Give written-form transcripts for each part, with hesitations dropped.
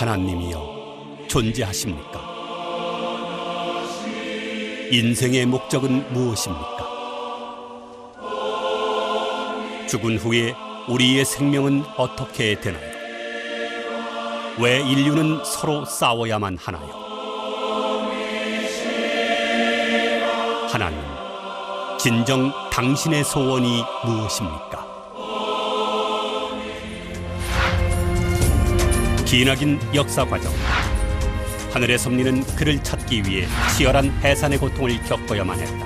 하나님이여 존재하십니까? 인생의 목적은 무엇입니까? 죽은 후에 우리의 생명은 어떻게 되나요? 왜 인류는 서로 싸워야만 하나요? 하나님, 진정 당신의 소원이 무엇입니까? 기나긴 역사 과정, 하늘의 섭리는 그를 찾기 위해 치열한 해산의 고통을 겪어야만 했다.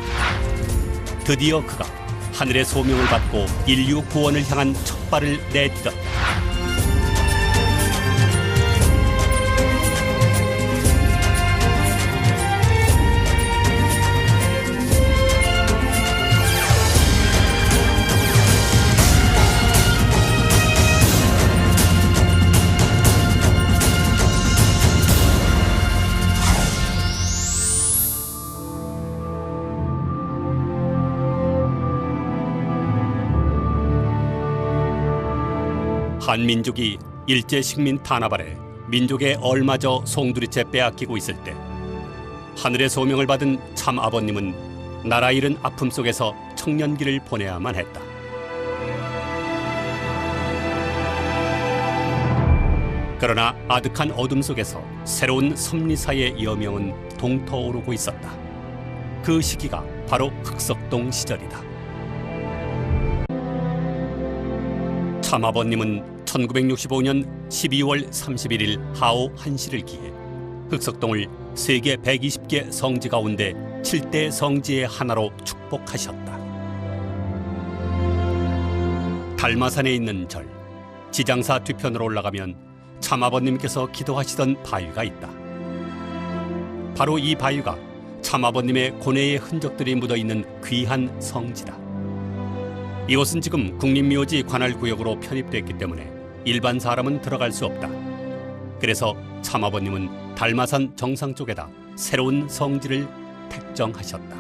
드디어 그가 하늘의 소명을 받고 인류 구원을 향한 첫 발을 내딛었다. 한민족이 일제 식민 탄압 아래 민족의 얼마저 송두리째 빼앗기고 있을 때 하늘의 소명을 받은 참 아버님은 나라 잃은 아픔 속에서 청년기를 보내야만 했다. 그러나 아득한 어둠 속에서 새로운 섭리사의 여명은 동터오르고 있었다. 그 시기가 바로 흑석동 시절이다. 참아버님은 1965년 12월 31일 하오 1시를 기해 흑석동을 세계 120개 성지 가운데 7대 성지의 하나로 축복하셨다. 달마산에 있는 절, 지장사 뒤편으로 올라가면 참아버님께서 기도하시던 바위가 있다. 바로 이 바위가 참아버님의 고뇌의 흔적들이 묻어있는 귀한 성지다. 이곳은 지금 국립묘지 관할구역으로 편입됐기 때문에 일반 사람은 들어갈 수 없다. 그래서 참아버님은 달마산 정상 쪽에다 새로운 성지를 택정하셨다.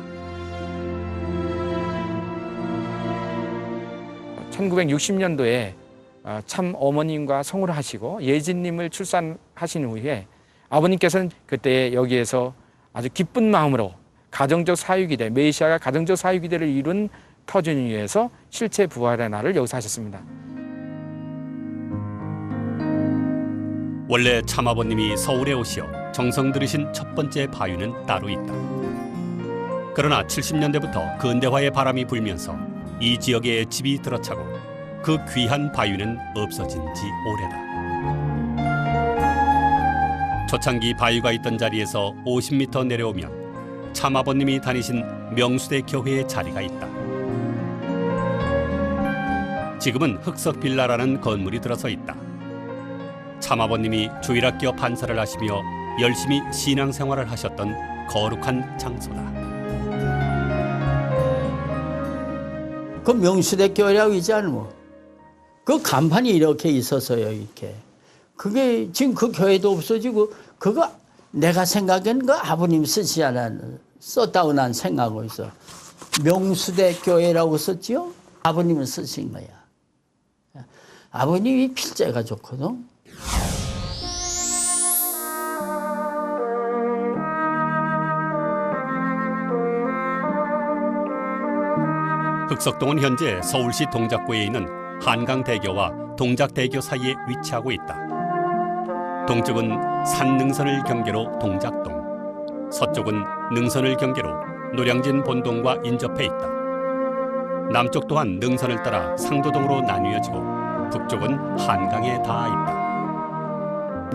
1960년도에 참 어머님과 성을 하시고 예진님을 출산하신 후에 아버님께서는 그때 여기에서 아주 기쁜 마음으로 가정적 사유기대, 메시아가 가정적 사유기대를 이룬 터전을 위해서 실체 부활의 날을 여기서 하셨습니다. 원래 참아버님이 서울에 오시어 정성 들이신 첫 번째 바위는 따로 있다. 그러나 70년대부터 근대화의 바람이 불면서 이 지역에 집이 들어차고 그 귀한 바위는 없어진 지 오래다. 초창기 바위가 있던 자리에서 50m 내려오면 참아버님이 다니신 명수대 교회의 자리가 있다. 지금은 흑석빌라라는 건물이 들어서 있다. 참아버님이 주일학교 판사를 하시며 열심히 신앙생활을 하셨던 거룩한 장소다. 그 명수대 교회라고 있지 않으면 그 간판이 이렇게 있었어요. 이렇게. 그게 지금 그 교회도 없어지고 그거 내가 생각엔 그 아버님 쓰지 않은 썼다고 난 생각하고 있어. 명수대 교회라고 썼지요? 아버님은 쓰신 거야. 아버님이 필자가 좋거든. 흑석동은 현재 서울시 동작구에 있는 한강대교와 동작대교 사이에 위치하고 있다. 동쪽은 산능선을 경계로 동작동, 서쪽은 능선을 경계로 노량진 본동과 인접해 있다. 남쪽 또한 능선을 따라 상도동으로 나뉘어지고 북쪽은 한강에 닿아 있다.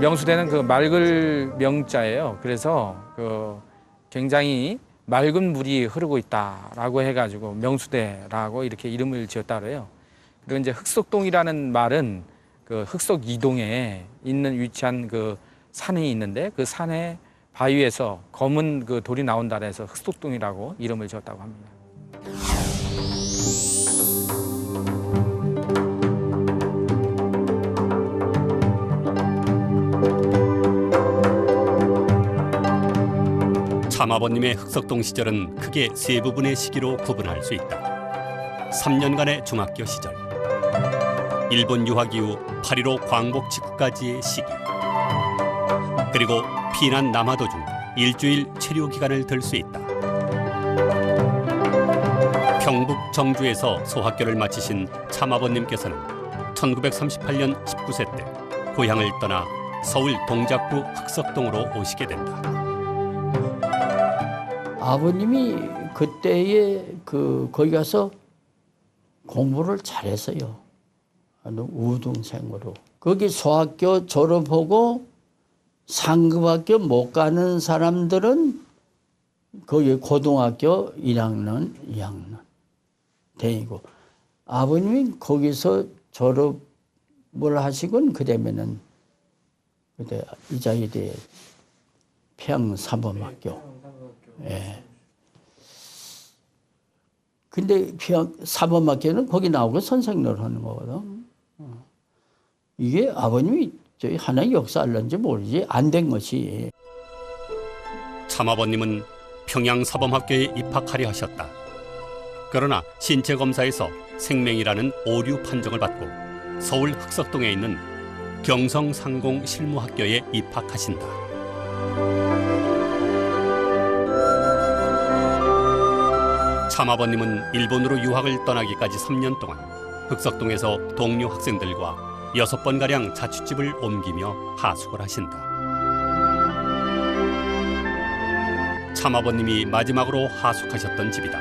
명수대는 그 맑을 명자예요. 그래서 그 굉장히 맑은 물이 흐르고 있다라고 해가지고 명수대라고 이렇게 이름을 지었다고 해요. 그리고 이제 흑석동이라는 말은 그 흑석 이동에 있는 위치한 그 산이 있는데 그 산의 바위에서 검은 그 돌이 나온다 해서 흑석동이라고 이름을 지었다고 합니다. 참아버님의 흑석동 시절은 크게 세 부분의 시기로 구분할 수 있다. 3년간의 중학교 시절, 일본 유학 이후 8.15 광복 직후까지의 시기, 그리고 피난 남하도 중 일주일 체류 기간을 들 수 있다. 평북 정주에서 소학교를 마치신 참아버님께서는 1938년 19세 때 고향을 떠나 서울 동작구 흑석동으로 오시게 된다. 아버님이 그때에 거기 가서 공부를 잘했어요. 우등생으로. 거기 소학교 졸업하고 상급학교 못 가는 사람들은 거기 고등학교 1학년, 2학년 다니고 아버님이 거기서 졸업을 하시곤 그다음에는 그때 이자이대 평사범학교. 예. 근데 평사범학교는 거기 나오고 선생님을 하는 거거든. 이게 아버님이 저희 하나의 역사알런지 모르지 안 된 것이. 참아버님은 평양사범학교에 입학하려 하셨다. 그러나 신체검사에서 생명이라는 오류 판정을 받고 서울 흑석동에 있는 경성상공실무학교에 입학하신다. 참아버님은 일본으로 유학을 떠나기까지 3년 동안 흑석동에서 동료 학생들과 6번가량 자취집을 옮기며 하숙을 하신다. 참아버님이 마지막으로 하숙하셨던 집이다.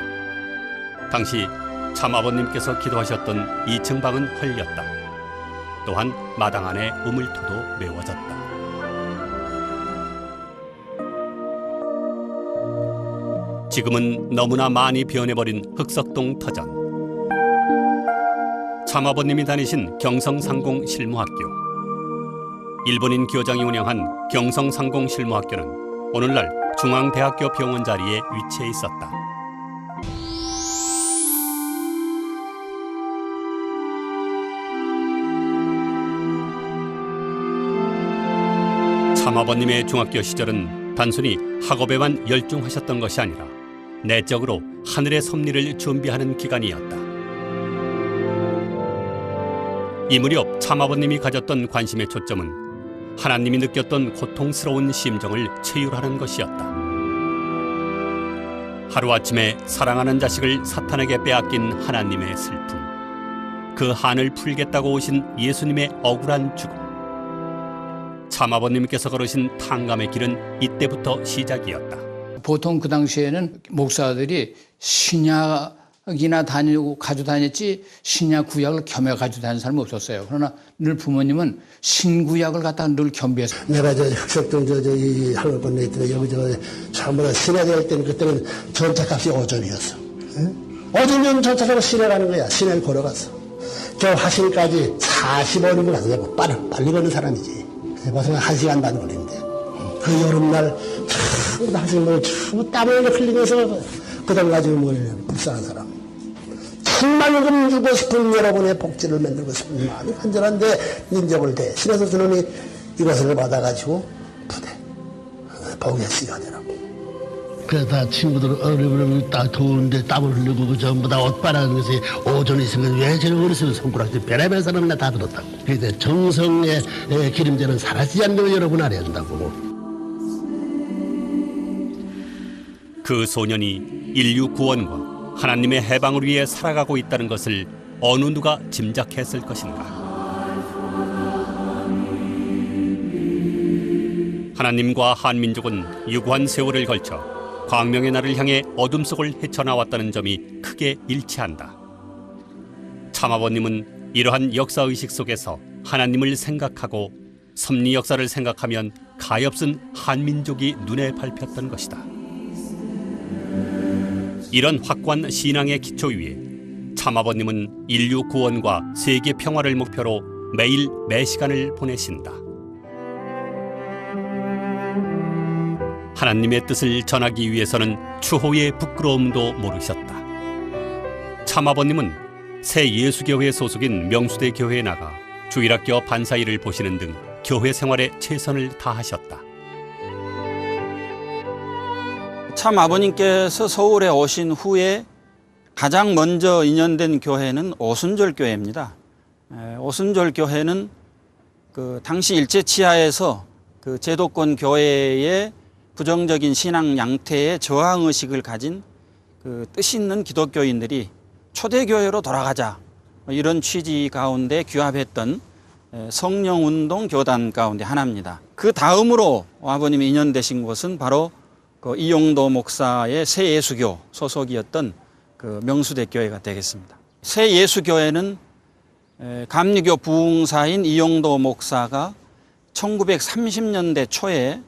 당시 참아버님께서 기도하셨던 2층 방은 헐렸다. 또한 마당 안에 우물토도 메워졌다. 지금은 너무나 많이 변해버린 흑석동 터전. 참아버님이 다니신 경성상공실무학교. 일본인 교장이 운영한 경성상공실무학교는 오늘날 중앙대학교 병원 자리에 위치해 있었다. 참아버님의 중학교 시절은 단순히 학업에만 열중하셨던 것이 아니라 내적으로 하늘의 섭리를 준비하는 기간이었다. 이 무렵 참아버님이 가졌던 관심의 초점은 하나님이 느꼈던 고통스러운 심정을 체휼하는 것이었다. 하루아침에 사랑하는 자식을 사탄에게 빼앗긴 하나님의 슬픔, 그 한을 풀겠다고 오신 예수님의 억울한 죽음, 참아버님께서 걸으신 탕감의 길은 이때부터 시작이었다. 보통 그 당시에는 목사들이 신약이나 가지고 다녔지 신약 구약을 겸해 가지고 다니는 사람이 없었어요. 그러나 늘 부모님은 신구약을 갖다가 늘 겸비해서. 내가 흑석동 이 할머니 있더라 여기 전부 다 시내에 할 때는 그때는 전차값이 5전이었어. 5전이면 전차값으로 시내 가는 거야. 시내를 걸어갔어. 저 화실까지 40원이면 안 되고 빨리 걷는 사람이지. 벌써 1시간 반 걸리는데. 그 여름날 전부 다 하시는 전부 땀을 흘리면서 그걸 가지고 불쌍한 사람. 천만금 주고 싶은 여러분의 복지를 만들고 싶은 마음이 간절한데 인정을 대신해서 주님이 이것을 받아가지고 부대 복의 씨가 되라고. 그래서 다 친구들 어려우면 딱 더운데 땀을 흘리고 그 전부 다 옷 빨아가는 것이 오전에 있으면 왜 저런 어렸으면 손가락질 별의별 사람이나 다 들었다고. 그래서 정성의 기름제는 사라지지 않는 걸 여러분 알아야 된다고. 그 소년이 인류 구원과 하나님의 해방을 위해 살아가고 있다는 것을 어느 누가 짐작했을 것인가. 하나님과 한민족은 유구한 세월을 걸쳐 광명의 날을 향해 어둠 속을 헤쳐나왔다는 점이 크게 일치한다. 참아버님은 이러한 역사의식 속에서 하나님을 생각하고 섭리 역사를 생각하면 가엾은 한민족이 눈에 밟혔던 것이다. 이런 확고한 신앙의 기초 위에 참아버님은 인류 구원과 세계 평화를 목표로 매일 매시간을 보내신다. 하나님의 뜻을 전하기 위해서는 추호의 부끄러움도 모르셨다. 참아버님은 새 예수교회 소속인 명수대 교회에 나가 주일학교 반사일을 보시는 등 교회 생활에 최선을 다하셨다. 참 아버님께서 서울에 오신 후에 가장 먼저 인연된 교회는 오순절 교회입니다. 오순절 교회는 그 당시 일제치하에서 그 제도권 교회의 부정적인 신앙 양태에 저항 의식을 가진 그 뜻 있는 기독교인들이 초대교회로 돌아가자, 이런 취지 가운데 규합했던 성령운동 교단 가운데 하나입니다. 그 다음으로 아버님이 인연되신 곳은 바로 그 이용도 목사의 새예수교 소속이었던 그 명수대교회가 되겠습니다. 새예수교회는 감리교 부흥사인 이용도 목사가 1930년대 초에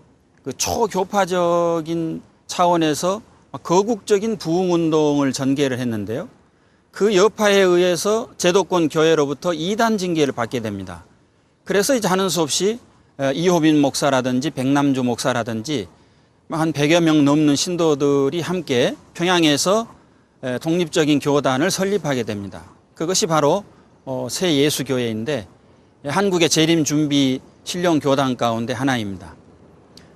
그 초교파적인 차원에서 거국적인 부흥운동을 전개를 했는데요. 그 여파에 의해서 제도권 교회로부터 이단 징계를 받게 됩니다. 그래서 이제 하는 수 없이 이호빈 목사라든지 백남주 목사라든지 한 100여 명 넘는 신도들이 함께 평양에서 독립적인 교단을 설립하게 됩니다. 그것이 바로 새예수교회인데 한국의 재림준비 신령교단 가운데 하나입니다.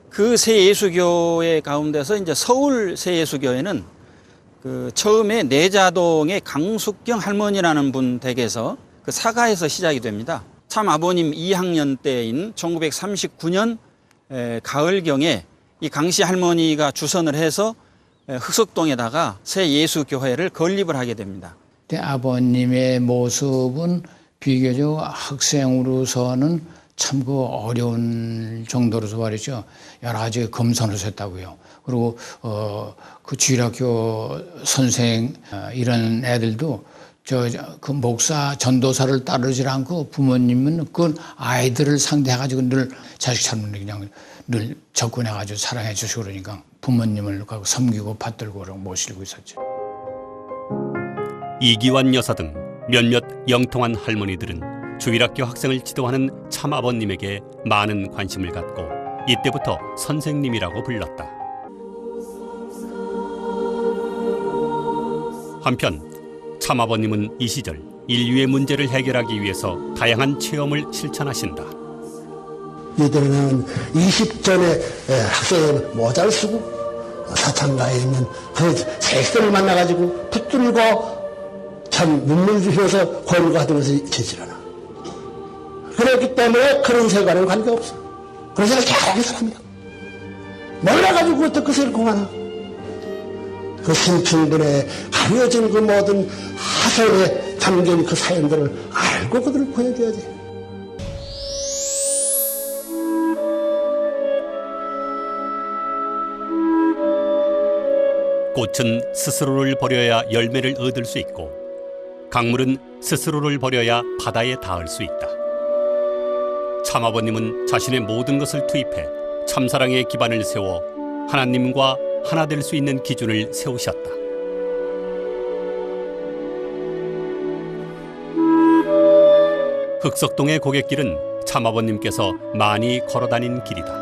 그 새예수교회 가운데서 이제 서울 새예수교회는 그 처음에 내자동의 강숙경 할머니라는 분 댁에서 그 사가에서 시작이 됩니다. 참 아버님 2학년 때인 1939년 가을경에 이 강씨 할머니가 주선을 해서 흑석동에다가 새예수교회를 건립을 하게 됩니다. 아버님의 모습은 비교적 학생으로서는 참 그 어려운 정도로서 말이죠. 여러 가지 검선하셨다고요. 그리고 그 주일학교 선생 이런 애들도 그 목사 전도사를 따르지 않고 부모님은 그 아이들을 상대해가지고 늘 자식처럼 그냥 늘 접근해가지고 사랑해 주시고 그러니까 부모님을 섬기고 받들고 그러고 모시고 있었죠. 이기환 여사 등 몇몇 영통한 할머니들은 주일학교 학생을 지도하는 참아버님에게 많은 관심을 갖고 이때부터 선생님이라고 불렀다. 한편 참아버님은 이 시절 인류의 문제를 해결하기 위해서 다양한 체험을 실천하신다. 이들은 20전에 학생을 모자를 쓰고 사창가에 있는 그 색선을 만나가지고 붙들고 참 눈물 주셔서 권고하면서 제지하나. 그렇기 때문에 그런 세과는 관계없어. 그래서 잘하는 사람이다. 몰라가지고 어떻게 그것을 공하나. 그 신층들의 가려진 그 모든 하선에 담긴 그 사연들을 알고 그들을 보여줘야지. 꽃은 스스로를 버려야 열매를 얻을 수 있고 강물은 스스로를 버려야 바다에 닿을 수 있다. 참아버님은 자신의 모든 것을 투입해 참사랑의 기반을 세워 하나님과 하나 될 수 있는 기준을 세우셨다. 흑석동의 고갯길은 참아버님께서 많이 걸어다닌 길이다.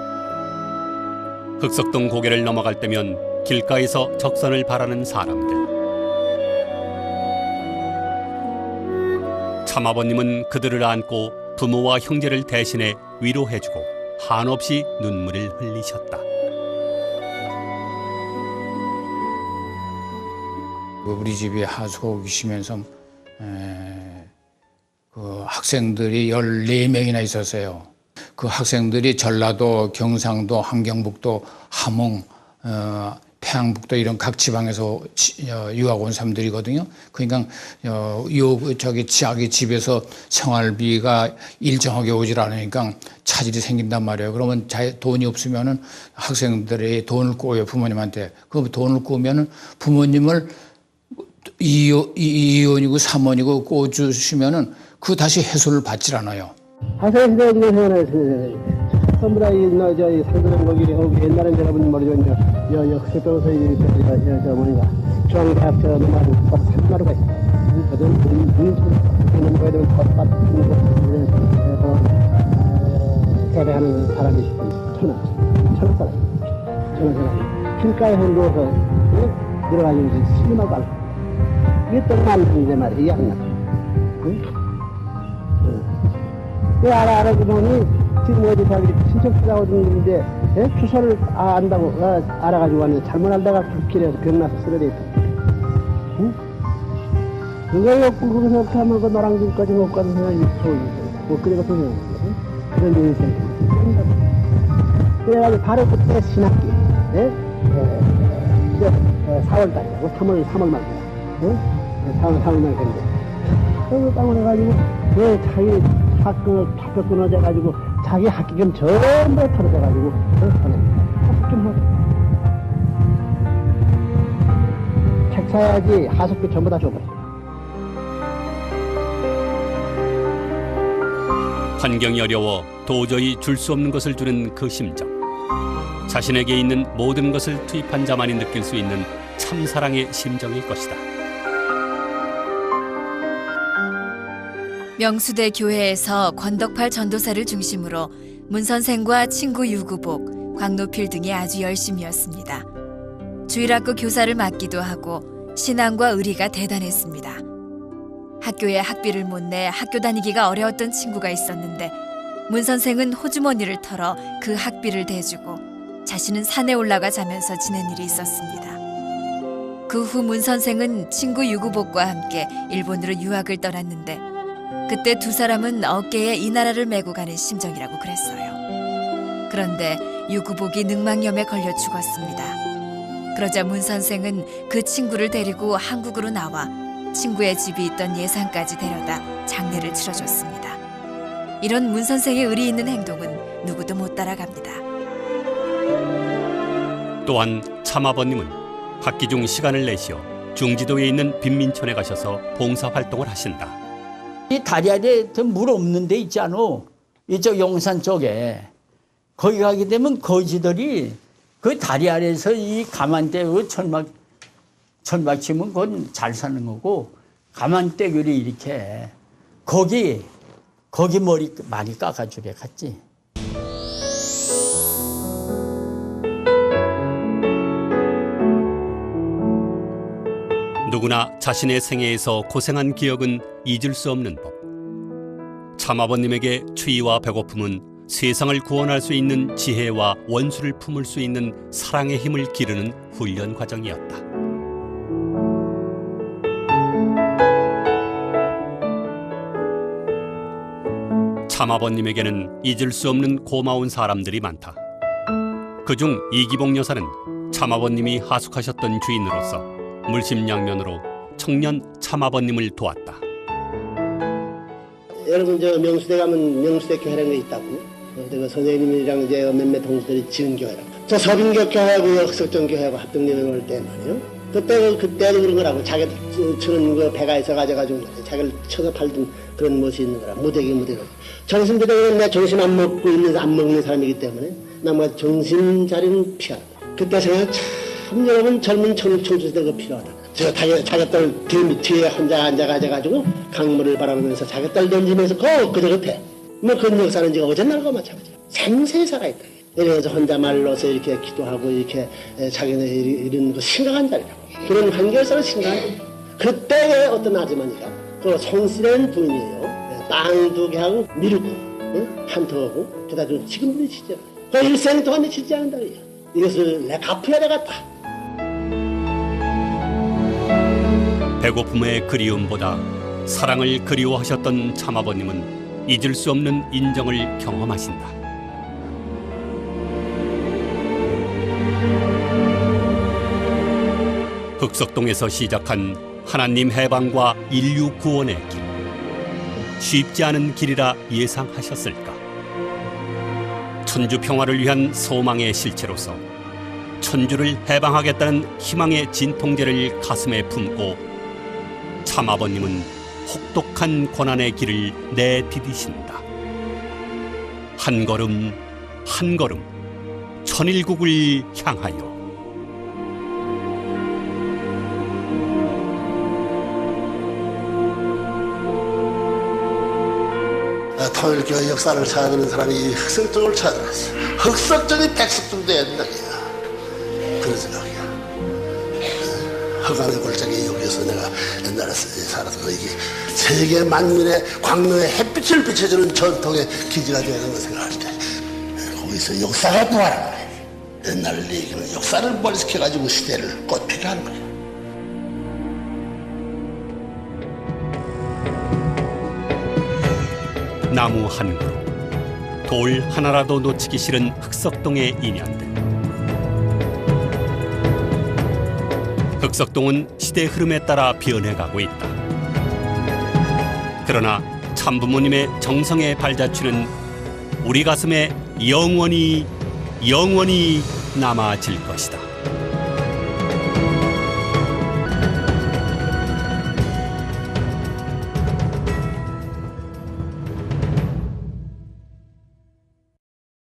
흑석동 고개를 넘어갈 때면 길가에서 적선을 바라는 사람들. 참아버님은 그들을 안고 부모와 형제를 대신해 위로해주고 한없이 눈물을 흘리셨다. 우리 집에 하수가 오시면서 그 학생들이 14명이나 있었어요. 그 학생들이 전라도, 경상도, 함경북도, 함흥, 태양북도 이런 각 지방에서 유학 온 사람들이거든요. 그러니까 자기 집에서 생활비가 일정하게 오질 않으니까 차질이 생긴단 말이에요. 그러면 돈이 없으면은 학생들이 돈을 꼬요, 부모님한테. 그 돈을 꼬면은 부모님을 이혼이고 삼혼이고 꼬주시면은 그 다시 해소를 받질 않아요. 학생들 전부 다 저희 상대방 거기 옛날엔 여러분 모르죠. 여 흑석동에서 저 뭐인가 중앙대학 저 nom아도 산마루가 있어요. 그들은 우리 거에 대한 텃밭 세배하는 사람이 있어요. 천하 사람. 길가에 흔들어서 들어가지고 신림하고 알고. 이게 또 많은데 말이야. 이해 안 나. 왜 알아보니 지금 어디 자기 친척들하고 있는데 주소를 안다고 알아가지고 왔는데 잘못 알다가 길에서 병나서 쓰러져 있다. 응? 그거 거기서 하면 그 노랑길까지 못 가는 생각이 있어. 뭐 그래가 또 그런 일이 있어요. 그래가지고 바로 그때 신학기, 예? 4월달이라고 3월 말이야. 예? 3월 말 근데 그걸 땅을 해가지고 왜 자기 학교 끊어져가지고 자기 학기금 전부 털어져가지고 학기금 책 사야지 하숙비 전부 다 줘버려. 환경이 어려워 도저히 줄 수 없는 것을 주는 그 심정. 자신에게 있는 모든 것을 투입한 자만이 느낄 수 있는 참사랑의 심정일 것이다. 명수대 교회에서 권덕팔 전도사를 중심으로 문 선생과 친구 유구복, 광노필 등이 아주 열심이었습니다. 주일학교 교사를 맡기도 하고 신앙과 의리가 대단했습니다. 학교에 학비를 못 내 학교 다니기가 어려웠던 친구가 있었는데 문 선생은 호주머니를 털어 그 학비를 대주고 자신은 산에 올라가 자면서 지낸 일이 있었습니다. 그 후 문 선생은 친구 유구복과 함께 일본으로 유학을 떠났는데 그때 두 사람은 어깨에 이 나라를 메고 가는 심정이라고 그랬어요. 그런데 유구복이 늑막염에 걸려 죽었습니다. 그러자 문 선생은 그 친구를 데리고 한국으로 나와 친구의 집이 있던 예산까지 데려다 장례를 치러줬습니다. 이런 문 선생의 의리 있는 행동은 누구도 못 따라갑니다. 또한 참아버님은 학기 중 시간을 내시어 중지도에 있는 빈민촌에 가셔서 봉사활동을 하신다. 이 다리 아래 물 없는 데 있잖아. 이쪽 용산 쪽에. 거기 가게 되면 거지들이 그 다리 아래에서 이 가만대 그 천막 치면 그건 잘 사는 거고 가만대교리 이렇게 거기 머리 많이 깎아주래 갔지. 누구나 자신의 생애에서 고생한 기억은 잊을 수 없는 법. 참아버님에게 추위와 배고픔은 세상을 구원할 수 있는 지혜와 원수를 품을 수 있는 사랑의 힘을 기르는 훈련 과정이었다. 참아버님에게는 잊을 수 없는 고마운 사람들이 많다. 그중 이기복 여사는 참아버님이 하숙하셨던 주인으로서 물심양면으로 청년 참아버님을 도왔다. 여러분 저 명수대 가면 명수대 교회라는 게 있다고. 그 선생님이랑 이제 몇몇 동수들이 지은 교회라고. 저 서빙교 교회하고 흑석정 교회하고 합동여행 올 때 말이에요. 그때도 그런 거라고. 자기들 치는 그 배가 있어 가지고 자기를 쳐서 팔던 그런 모습이 있는 거라. 무대기. 정신 들어가면 내 정신 안 먹는 사람이기 때문에 나뭐 정신 차리는 필요하다. 그때 생각 참 여러분 젊은 청춘들이 필요하다. 저 자기 딸 뒤에 혼자 앉아가지고 강물을 바라보면서 자기 딸 던지면서 그저 배. 뭐 그런 역사는 지금 어제날과 마찬가지야. 생생히 살아있다. 이래서 혼자 말로서 이렇게 기도하고 이렇게 자기네 이런 거 심각한 자리라고. 그런 환경에서는 심각한 자리라고. 그때의 어떤 아주머니가 그 송씨라는 부인이에요. 땅 2개 하고 미루고 한턱하고 그다 좀 지금도 치죠. 그 일생 동안 치지 않는다. 이것을 내가 갚아야 되겠다. 배고픔의 그리움보다 사랑을 그리워하셨던 참아버님은 잊을 수 없는 인정을 경험하신다. 흑석동에서 시작한 하나님 해방과 인류 구원의 길. 쉽지 않은 길이라 예상하셨을까? 천주 평화를 위한 소망의 실체로서 천주를 해방하겠다는 희망의 진통제를 가슴에 품고 참아버님은 혹독한 고난의 길을 내디디신다. 한 걸음 한 걸음 천일국을 향하여. 통일교회 역사를 찾아드는 사람이 흑석정을 찾아들었어. 흑석정이 백석정 돼야 된다. 그런 생각이야. 허강의 골짜기 여기서 내가 옛날에 살아서 이게 세계 만민의 광명의 햇빛을 비춰주는 전통의 기지가 되는 걸 생각할 때 거기서 역사가 부활하는 거야. 옛날 얘기는 역사를 머리시켜가지고 시대를 꽃피게 하는 거야. 나무 한 그루, 돌 하나라도 놓치기 싫은 흑석동의 인연들. 흑석동은 시대 흐름에 따라 변해가고 있다. 그러나 참부모님의 정성의 발자취는 우리 가슴에 영원히 남아질 것이다.